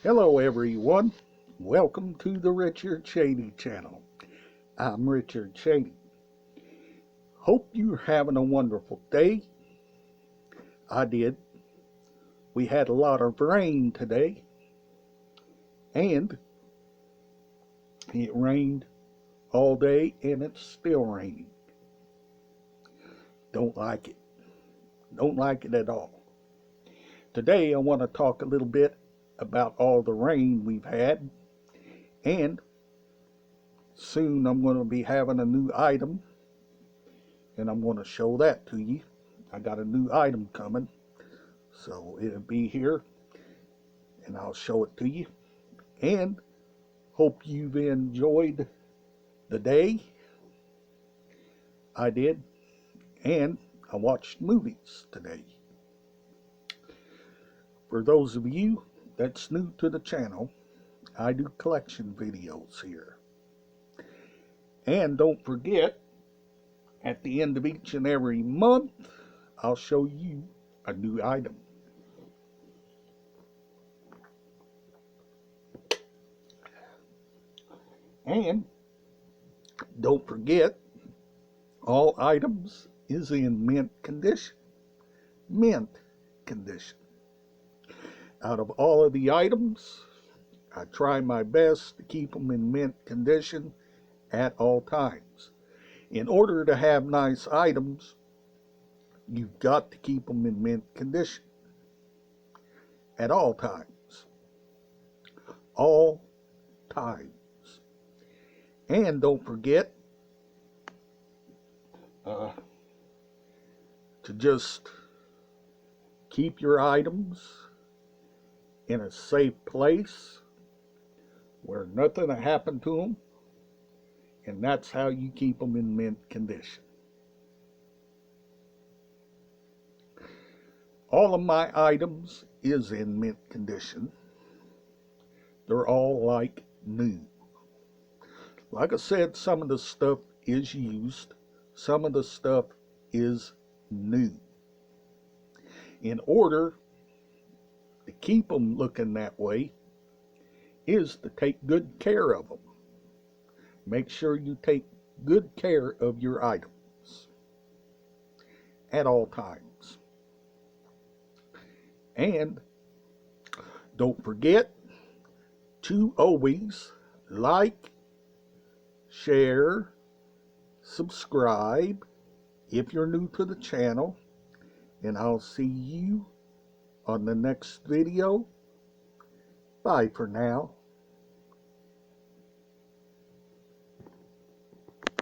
Hello everyone, welcome to the Richard CHANEY channel. I'm Richard CHANEY. Hope you're having a wonderful day. I did. We had a lot of rain today, and it rained all day and it's still raining. Don't like it. Don't like it at all. Today I want to talk a little bit about all the rain we've had, and soon I'm going to be having a new item, and I'm going to show that to you. I got a new item coming, so it'll be here, and I'll show it to you. And hope you've enjoyed the day. I did, and I watched movies today. For those of you that's new to the channel, I do collection videos here. And don't forget, at the end of each and every month, I'll show you a new item. And don't forget, all items is in mint condition. Mint condition. Out of all of the items, I try my best to keep them in mint condition at all times. In order to have nice items, you've got to keep them in mint condition at all times. All times. And don't forget to just keep your items in a safe place where nothing will happen to them, and that's how you keep them in mint condition. All of my items is in mint condition. They're all like new. Like I said, some of the stuff is used, some of the stuff is new. In order to keep them looking that way is to take good care of them. Make sure you take good care of your items at all times. And don't forget to always like, share, subscribe if you're new to the channel, and I'll see you on the next video. Bye for now.